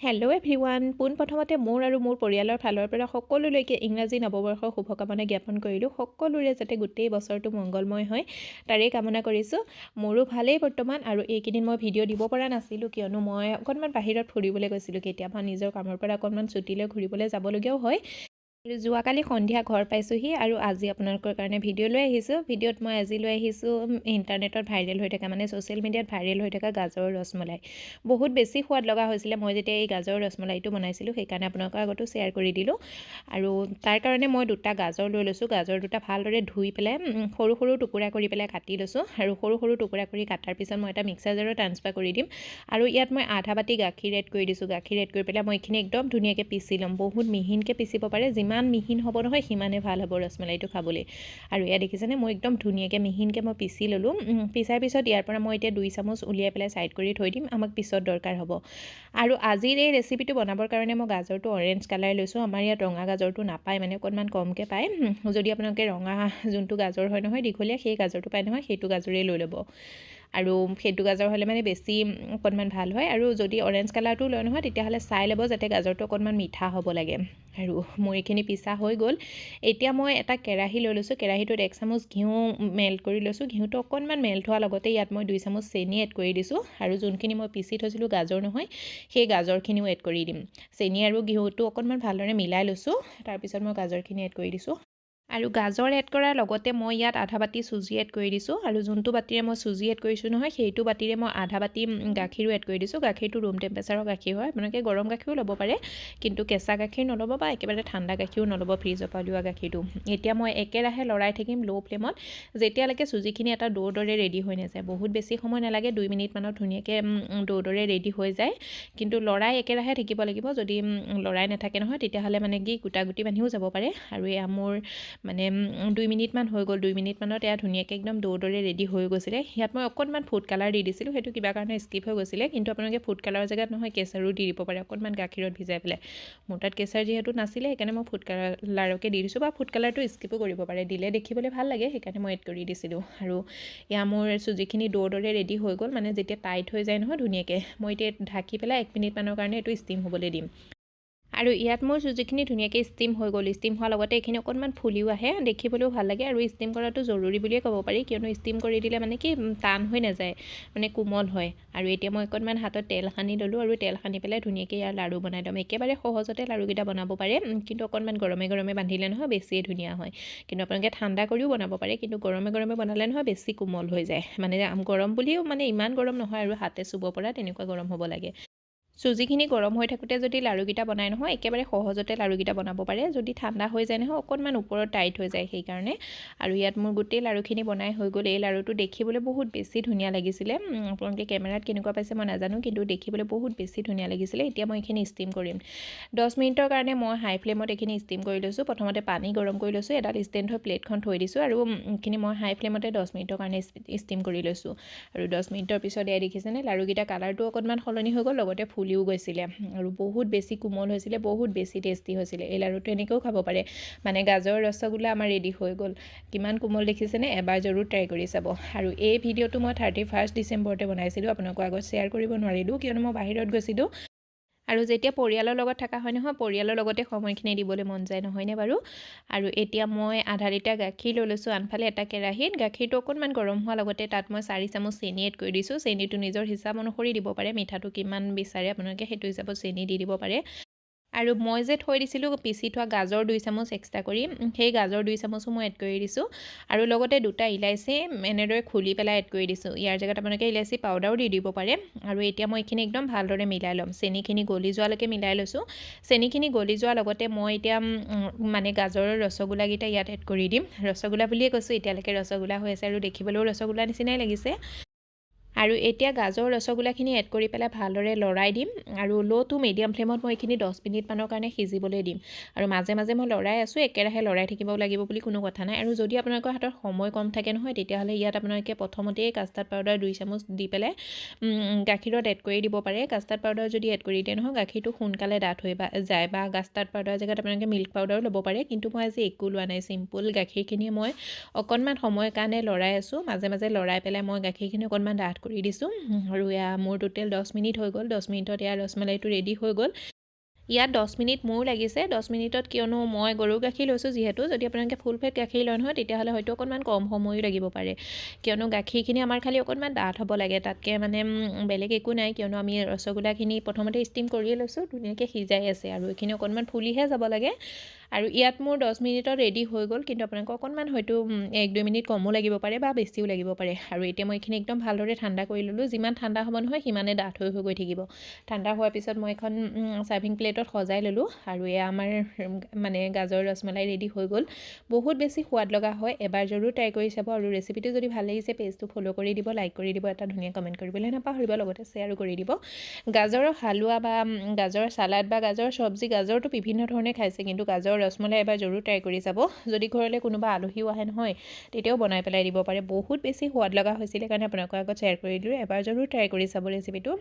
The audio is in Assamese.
হেল্ল' এভৰিৱান, পোনপ্ৰথমতে মোৰ আৰু মোৰ পৰিয়ালৰ ফালৰ পৰা সকলোলৈকে ইংৰাজী নৱবৰ্ষৰ শুভকামনা জ্ঞাপন কৰিলোঁ। সকলোৰে যাতে গোটেই বছৰটো মংগলময় হয় তাৰেই কামনা কৰিছোঁ। মোৰো ভালেই বৰ্তমান। আৰু এইকেইদিন মই ভিডিঅ' দিব পৰা নাছিলোঁ, কিয়নো মই অকণমান বাহিৰত ফুৰিবলৈ গৈছিলোঁ। কেতিয়াবা নিজৰ কামৰ পৰা অকণমান ছুটি লৈ ঘূৰিবলৈ যাবলগীয়াও হয়। যোৱাকালি সন্ধিয়া ঘৰ পাইছোঁহি আৰু আজি আপোনালোকৰ কাৰণে ভিডিঅ' লৈ আহিছোঁ। ভিডিঅ'ত মই আজি লৈ আহিছোঁ ইণ্টাৰনেটত ভাইৰেল হৈ থকা, মানে ছ'চিয়েল মিডিয়াত ভাইৰেল হৈ থকা গাজৰৰ ৰসমলাই। বহুত বেছি সোৱাদ লগা হৈছিলে মই যেতিয়া এই গাজৰৰ ৰসমলাইটো বনাইছিলোঁ, সেইকাৰণে আপোনালোকৰ আগতো শ্বেয়াৰ কৰি দিলোঁ। আৰু তাৰ কাৰণে মই দুটা গাজৰ লৈ লৈছোঁ। গাজৰ দুটা ভালদৰে ধুই পেলাই সৰু সৰু টুকুৰা কৰি পেলাই কাটি লৈছোঁ। আৰু সৰু সৰু টুকুৰা কৰি কাটাৰ পিছত মই এটা মিক্সাৰ জাৰত ট্ৰান্সফাৰ কৰি দিম। আৰু ইয়াত মই আধা বাতি গাখীৰ এড কৰি দিছোঁ। গাখীৰ এড কৰি পেলাই মই এইখিনি একদম ধুনীয়াকৈ পিচি ল'ম। বহুত মিহিনকৈ পিচিব পাৰে, যিমান মিহিন হ'ব নহয় সিমানে ভাল হ'ব ৰসমলাইটো খাবলৈ। আৰু এয়া দেখিছেনে, মই একদম ধুনীয়াকৈ মিহিনকৈ মই পিচি ল'লোঁ। পিছাৰ পিছত ইয়াৰ পৰা মই এতিয়া 2 চামুচ উলিয়াই পেলাই ছাইড কৰি থৈ দিম, আমাক পিছত দৰকাৰ হ'ব। আৰু আজিৰ এই ৰেচিপিটো বনাবৰ কাৰণে মই গাজৰটো অৰেঞ্জ কালাৰ লৈছোঁ। আমাৰ ইয়াত ৰঙা গাজৰটো নাপায়, মানে অকণমান কমকৈ পায়। যদি আপোনালোকে ৰঙা যোনটো গাজৰ হয় নহয় দীঘলীয়া, সেই গাজৰটো পায় নহয়, সেইটো গাজৰেই লৈ ল'ব। আৰু সেইটো গাজৰ হ'লে মানে বেছি অকণমান ভাল হয়। আৰু যদি অৰেঞ্জ কালাৰটো লয় নহয় তেতিয়াহ'লে চাই ল'ব যাতে গাজৰটো অকণমান মিঠা হ'ব লাগে। আৰু মোৰ এইখিনি পিছা হৈ গ'ল। এতিয়া মই এটা কেৰাহী লৈ লৈছোঁ। কেৰাহীটোত 1 চামুচ ঘিউ মেল্ট কৰি লৈছোঁ। ঘিউটো অকণমান মেল্ট হোৱাৰ লগতে ইয়াত মই 2 চামুচ চেনি এড কৰি দিছোঁ। আৰু যোনখিনি মই পিচি থৈছিলোঁ গাজৰ নহয়, সেই গাজৰখিনিও এড কৰি দিম। চেনি আৰু ঘিউটো অকণমান ভালদৰে মিলাই লৈছোঁ। তাৰপিছত মই গাজৰখিনি এড কৰি দিছোঁ। আৰু গাজৰ এড কৰাৰ লগতে মই ইয়াত আধা বাতি চুজি এড কৰি দিছোঁ। আৰু যোনটো বাতিৰে মই চুজি এড কৰিছোঁ নহয়, সেইটো বাতিৰে মই আধা বাতি গাখীৰো এড কৰি দিছোঁ। গাখীৰটো ৰুম টেম্পাৰেচাৰৰ গাখীৰ হয়, আপোনালোকে গৰম গাখীৰো ল'ব পাৰে, কিন্তু কেঁচা গাখীৰ নল'ব বা একেবাৰে ঠাণ্ডা গাখীৰো নল'ব, ফ্ৰিজৰ পৰা উলিওৱা গাখীৰটো। এতিয়া মই একেৰাহে লৰাই থাকিম ল' ফ্লেমত, যেতিয়ালৈকে চুজিখিনি এটা ডোৰ দৰে ৰেডি হৈ নাযায়। বহুত বেছি সময় নালাগে, 2 মিনিটমানত ধুনীয়াকৈ ডোৰ দৰে ৰেডি হৈ যায়। কিন্তু লৰাই একেৰাহে থাকিব লাগিব। যদি লৰাই নাথাকে নহয় তেতিয়াহ'লে মানে কি গোটা গুটি বান্ধিও যাব পাৰে। আৰু এয়া মোৰ মানে 2 মিনিটমান হৈ গ'ল। 2 মিনিটমানত এয়া ধুনীয়াকৈ একদম ডোৰ দৰে ৰেডি হৈ গৈছিলে। ইয়াত মই অকণমান ফুড কালাৰ দি দিছিলোঁ, সেইটো কিবা কাৰণে স্কিপ হৈ গৈছিলে। কিন্তু আপোনালোকে ফুড কালাৰৰ জেগাত নহয় কেঁচাৰো দি দিব পাৰে, অকণমান গাখীৰত ভিজাই পেলাই। মোৰ তাত কেঁচাৰ যিহেতু নাছিলে সেইকাৰণে মই ফুড কালাৰকে দি দিছোঁ, বা ফুড কালাৰটো স্কিপো কৰিব পাৰে, দিলে দেখিবলৈ ভাল লাগে সেইকাৰণে মই এড কৰি দিছিলোঁ। আৰু এয়া মোৰ চুজিখিনি ডোৰ দৰে ৰেডি হৈ গ'ল, মানে যেতিয়া টাইট হৈ যায় নহয় ধুনীয়াকৈ, মই এতিয়া ঢাকি পেলাই 1 মিনিটমানৰ কাৰণে এইটো ষ্টিম হ'বলৈ দিম। আৰু ইয়াত মোৰ চুজিখিনি ধুনীয়াকৈ ষ্টিম হৈ গ'ল। ষ্টিম হোৱাৰ লগতে এইখিনি অকণমান ফুলিও আহে, দেখিবলৈও ভাল লাগে। আৰু ষ্টিম কৰাটো জৰুৰী বুলিয়ে ক'ব পাৰি, কিয়নো ষ্টিম কৰি দিলে মানে কি টান হৈ নাযায়, মানে কোমল হয়। আৰু এতিয়া মই অকণমান হাতত তেল সানি ল'লোঁ, আৰু তেল সানি পেলাই ধুনীয়াকৈ ইয়াৰ লাড়ু বনাই ল'ম। একেবাৰে সহজতে লাড়ুকেইটা বনাব পাৰে, কিন্তু অকণমান গৰমে গৰমে বান্ধিলে নহয় বেছিয়ে ধুনীয়া হয়। কিন্তু আপোনালোকে ঠাণ্ডা কৰিও বনাব পাৰে, কিন্তু গৰমে গৰমে বনালে নহয় বেছি কোমল হৈ যায়। মানে গৰম বুলিও মানে ইমান গৰম নহয়, আৰু হাতে চুব পৰা তেনেকুৱা গৰম হ'ব লাগে। চুজিখিনি গৰম হৈ থাকোঁতে যদি লাড়ুকেইটা বনাই নহয় একেবাৰে সহজতে লাড়ুকেইটা বনাব পাৰে। যদি ঠাণ্ডা হৈ যায় নহয় অকণমান ওপৰত টাইট হৈ যায় সেইকাৰণে। আৰু ইয়াত মোৰ গোটেই লাড়ুখিনি বনাই হৈ গ'ল। এই লাড়ুটো দেখিবলৈ বহুত বেছি ধুনীয়া লাগিছিলে। আপোনালোকে কেমেৰাত কেনেকুৱা পাইছে মই নাজানো, কিন্তু দেখিবলৈ বহুত বেছি ধুনীয়া লাগিছিলে। এতিয়া মই এইখিনি ষ্টিম কৰিম 10 মিনিটৰ কাৰণে। মই হাই ফ্লেমত এইখিনি ষ্টিম কৰি লৈছোঁ। প্ৰথমতে পানী গৰম কৰি লৈছোঁ, এডাল ষ্টেণ্ড হৈ প্লেটখন থৈ দিছোঁ, আৰু এইখিনি মই হাই ফ্লেমতে 10 মিনিটৰ কাৰণে ষ্টিম কৰি লৈছোঁ। আৰু 10 মিনিটৰ পিছত এয়া দেখিছেনে লাড়ুকেইটা কালাৰটো অকণমান সলনি হৈ গ'ল, লগতে ফুলিও গৈছিলে, আৰু বহুত বেছি কোমল হৈছিলে, বহুত বেছি টেষ্টি হৈছিলে। এই লাড়ুটো এনেকৈও খাব পাৰে। মানে গাজৰ ৰসগোল্লা আমাৰ ৰেডি হৈ গ'ল। কিমান কোমল দেখিছেনে, এবাৰ জৰুৰ ট্ৰাই কৰি চাব। আৰু এই ভিডিঅ'টো মই 31 ডিচেম্বৰতে বনাইছিলোঁ, আপোনালোকৰ আগত শ্বেয়াৰ কৰিব নোৱাৰিলোঁ কিয়নো মই বাহিৰত গৈছিলোঁ। আৰু যেতিয়া পৰিয়ালৰ লগত থকা হয় নহয়, পৰিয়ালৰ লগতে সময়খিনি দিবলৈ মন যায়, নহয়নে বাৰু? আৰু এতিয়া মই আধা লিটাৰ গাখীৰ লৈ লৈছোঁ আনফালে এটা কেৰাহীত। গাখীৰটো অকণমান গৰম হোৱাৰ লগতে তাত মই 4 চামুচ চেনি এড কৰি দিছোঁ। চেনিটো নিজৰ হিচাপ অনুসৰি দিব পাৰে, মিঠাটো কিমান বিচাৰে আপোনালোকে সেইটো হিচাপত চেনি দি দিব পাৰে। আৰু মই যে থৈ দিছিলোঁ পিচি থোৱা গাজৰ 2 চামুচ এক্সট্ৰা কৰি, সেই গাজৰ 2 চামুচো মই এড কৰি দিছোঁ। আৰু লগতে 2টা ইলাচি এনেদৰে খুলি পেলাই এড কৰি দিছোঁ। ইয়াৰ জেগাত আপোনালোকে ইলাচি পাউডাৰো দি দিব পাৰে। আৰু এতিয়া মই এইখিনি একদম ভালদৰে মিলাই ল'ম। চেনিখিনি গলি যোৱালৈকে মিলাই লৈছোঁ। চেনিখিনি গলি যোৱাৰ লগতে মই এতিয়া মানে গাজৰৰ ৰসগোল্লাকেইটা ইয়াত এড কৰি দিম। ৰসগোল্লা বুলিয়ে কৈছোঁ, এতিয়ালৈকে ৰসগোল্লা হৈ আছে, আৰু দেখিবলৈও ৰসগোল্লা নিচিনাই লাগিছে। আৰু এতিয়া গাজৰ ৰসগোল্লাখিনি এড কৰি পেলাই ভালদৰে লৰাই দিম। আৰু ল' টু মিডিয়াম ফ্লেমত মই এইখিনি 10 মিনিটমানৰ কাৰণে সিজিবলৈ দিম। আৰু মাজে মাজে মই লৰাই আছোঁ, একেৰাহে লৰাই থাকিব লাগিব বুলি কোনো কথা নাই। আৰু যদি আপোনালোকৰ হাতত সময় কম থাকে নহয় তেতিয়াহ'লে ইয়াত আপোনালোকে প্ৰথমতেই কাষ্টাৰ্ড পাউডাৰ 2 চামুচ দি পেলাই গাখীৰত এড কৰি দিব পাৰে। কাষ্টাৰ্ড পাউডাৰ যদি এড কৰি দিয়ে নহয় গাখীৰটো সোনকালে ডাঠ হৈ যায়, বা কাষ্টাৰ্ড পাউডাৰৰ জেগাত আপোনালোকে মিল্ক পাউডাৰো ল'ব পাৰে। কিন্তু মই আজি একো লোৱা নাই, চিম্পুল গাখীৰখিনি মই অকণমান সময়ৰ কাৰণে লৰাই আছোঁ। মাজে মাজে লৰাই পেলাই মই গাখীৰখিনি অকণমান ডাঠ কৰি দিছোঁ আৰু এয়া মোৰ টোটেল 10 মিনিট হৈ গ'ল 10 মিনিটত এয়া ৰসমলাইটো ৰেডি হৈ গ'ল ইয়াত 10 মিনিট মোৰ লাগিছে 10 মিনিটত কিয়নো মই গৰুৰ গাখীৰ লৈছোঁ যিহেতু যদি আপোনালোকে ফুল ফেট গাখীৰ লয় নহয় তেতিয়াহ'লে হয়তো অকণমান কম সময়ো লাগিব পাৰে কিয়নো গাখীৰখিনি আমাৰ খালি অকণমান ডাঠ হ'ব লাগে তাতকৈ মানে বেলেগ একো নাই কিয়নো আমি ৰসগোল্লাখিনি প্ৰথমতে ষ্টিম কৰিয়ে লৈছোঁ ধুনীয়াকৈ সিজাই আছে আৰু এইখিনি অকণমান ফুলিহে যাব লাগে আৰু ইয়াত মোৰ 10 মিনিটত ৰেডি হৈ গ'ল কিন্তু আপোনালোকক অকণমান হয়তো 1-2 মিনিট কমো লাগিব পাৰে বা বেছিও লাগিব পাৰে আৰু এতিয়া মই এইখিনি একদম ভালদৰে ঠাণ্ডা কৰি ল'লোঁ যিমান ঠাণ্ডা হ'ব নহয় সিমানে ডাঠ হৈ গৈ থাকিব ঠাণ্ডা হোৱাৰ পিছত মই এখন চাৰ্ভিং প্লেটত সজাই ল'লোঁ আৰু এয়া আমাৰ মানে গাজৰ ৰসমলাই ৰেডি হৈ গ'ল বহুত বেছি সোৱাদ লগা হয় এবাৰ জৰুৰ ট্ৰাই কৰি চাব আৰু ৰেচিপিটো যদি ভাল লাগিছে পেজটো ফ'ল' কৰি দিব লাইক কৰি দিব এটা ধুনীয়া কমেণ্ট কৰিবলৈ নাপাহৰিব লগতে শ্বেয়াৰো কৰি দিব গাজৰৰ হালোৱা বা গাজৰ চালাড বা গাজৰ চব্জি গাজৰটো বিভিন্ন ধৰণে খাইছে কিন্তু গাজৰ ৰসমলাই এবাৰ জৰুৰ ট্ৰাই কৰি চাব যদি ঘৰলৈ কোনোবা আলহীও আহে নহয় তেতিয়াও বনাই পেলাই দিব পাৰে বহুত বেছি সোৱাদ লগা হৈছিলে কাৰণে আপোনালোকৰ আগত শ্বেয়াৰ কৰি দিলোঁ এবাৰ জৰুৰ ট্ৰাই কৰি চাব ৰেচিপিটো